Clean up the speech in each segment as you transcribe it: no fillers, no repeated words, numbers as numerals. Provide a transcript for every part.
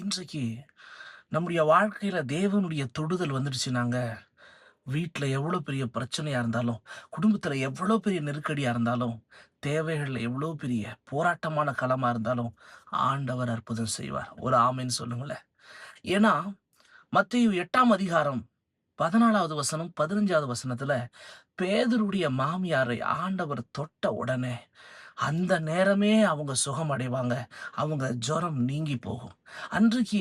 இன்றைக்கு நம்முடைய வாழ்க்கையில தேவனுடைய தொடுதல் வந்துடுச்சுனாங்க, வீட்ல எவ்வளோ பெரிய பிரச்சனையா இருந்தாலும், குடும்பத்தில எவ்வளோ பெரிய நெருக்கடியா இருந்தாலும், தேவைகள்ல எவ்வளோ பெரிய போராட்டமான களமா இருந்தாலும், ஆண்டவர் அற்புதம் செய்வார். ஒரு ஆமென் சொல்லுங்களேன். ஏன்னா, மத்தேயு 8ஆம் அதிகாரம் 14வது வசனம், 15வது வசனத்தில பேதுருடைய மாமியாரை ஆண்டவர் தொட்ட உடனே, அந்த நேரமே அவங்க சுகமடைவாங்க. அவங்க ஜுரம் நீங்கி போகும். அன்றைக்கு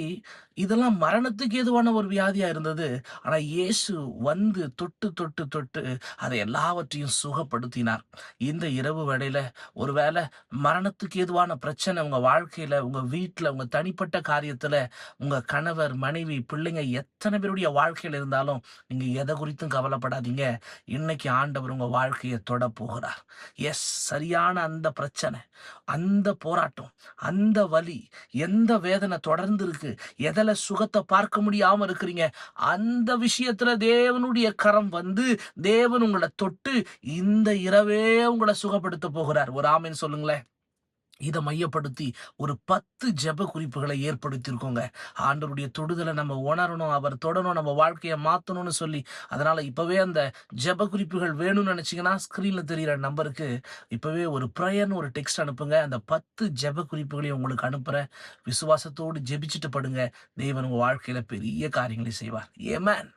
இதெல்லாம் மரணத்துக்கு ஏதுவான ஒரு வியாதியா இருந்தது. ஆனா இயேசு வந்து தொட்டு, தொட்டு, தொட்டு அதை எல்லாவற்றையும் சுகப்படுத்தினார். இந்த இரவு வேளையில ஒருவேள மரணத்துக்கு ஏதுவான பிரச்சனை உங்க வாழ்க்கையில, உங்க வீட்ல, உங்க தனிப்பட்ட காரியத்துல, உங்க கணவர், மனைவி, பிள்ளைங்க எத்தனை பேருடைய வாழ்க்கையில இருந்தாலும், நீங்க எத குறித்தும் கவலைப்படாதீங்க. இன்னைக்கு ஆண்டவர் உங்க வாழ்க்கைய தொடப் போகிறார். சரியான அந்த பிரச்சனை, அந்த போராட்டம், அந்த வலி, எந்த வேதனை தொடர்ந்து இருக்கு, எதுல சுகத்தை பார்க்க முடியாம இருக்கிறீங்க, அந்த விஷயத்துல தேவனுடைய கரம் வந்து தேவன் உங்களை தொட்டு இந்த இரவே உங்களை சுகப்படுத்த போகிறார். ஒரு ஆமென் சொல்லுங்களேன். இதை மையப்படுத்தி ஒரு 10 ஜெப குறிப்புகளை ஏற்படுத்தியிருக்கோங்க. ஆண்டவருடைய தொடுதலை நம்ம உணரணும், அவர் தொடணும், நம்ம வாழ்க்கையை மாத்தணும்னு சொல்லி, அதனால இப்பவே அந்த ஜெப குறிப்புகள் வேணும்னு நினைச்சீங்கன்னா ஸ்கிரீன்ல தெரியிற நம்பருக்கு இப்பவே ஒரு ப்ரேயர்னு ஒரு டெக்ஸ்ட் அனுப்புங்க. அந்த 10 ஜெப குறிப்புகளையும் உங்களுக்கு அனுப்புறேன். விசுவாசத்தோடு ஜெபிச்சுட்டு படுங்க. தேவன் உங்க வாழ்க்கையில பெரிய காரியங்களை செய்வார். ஆமென்.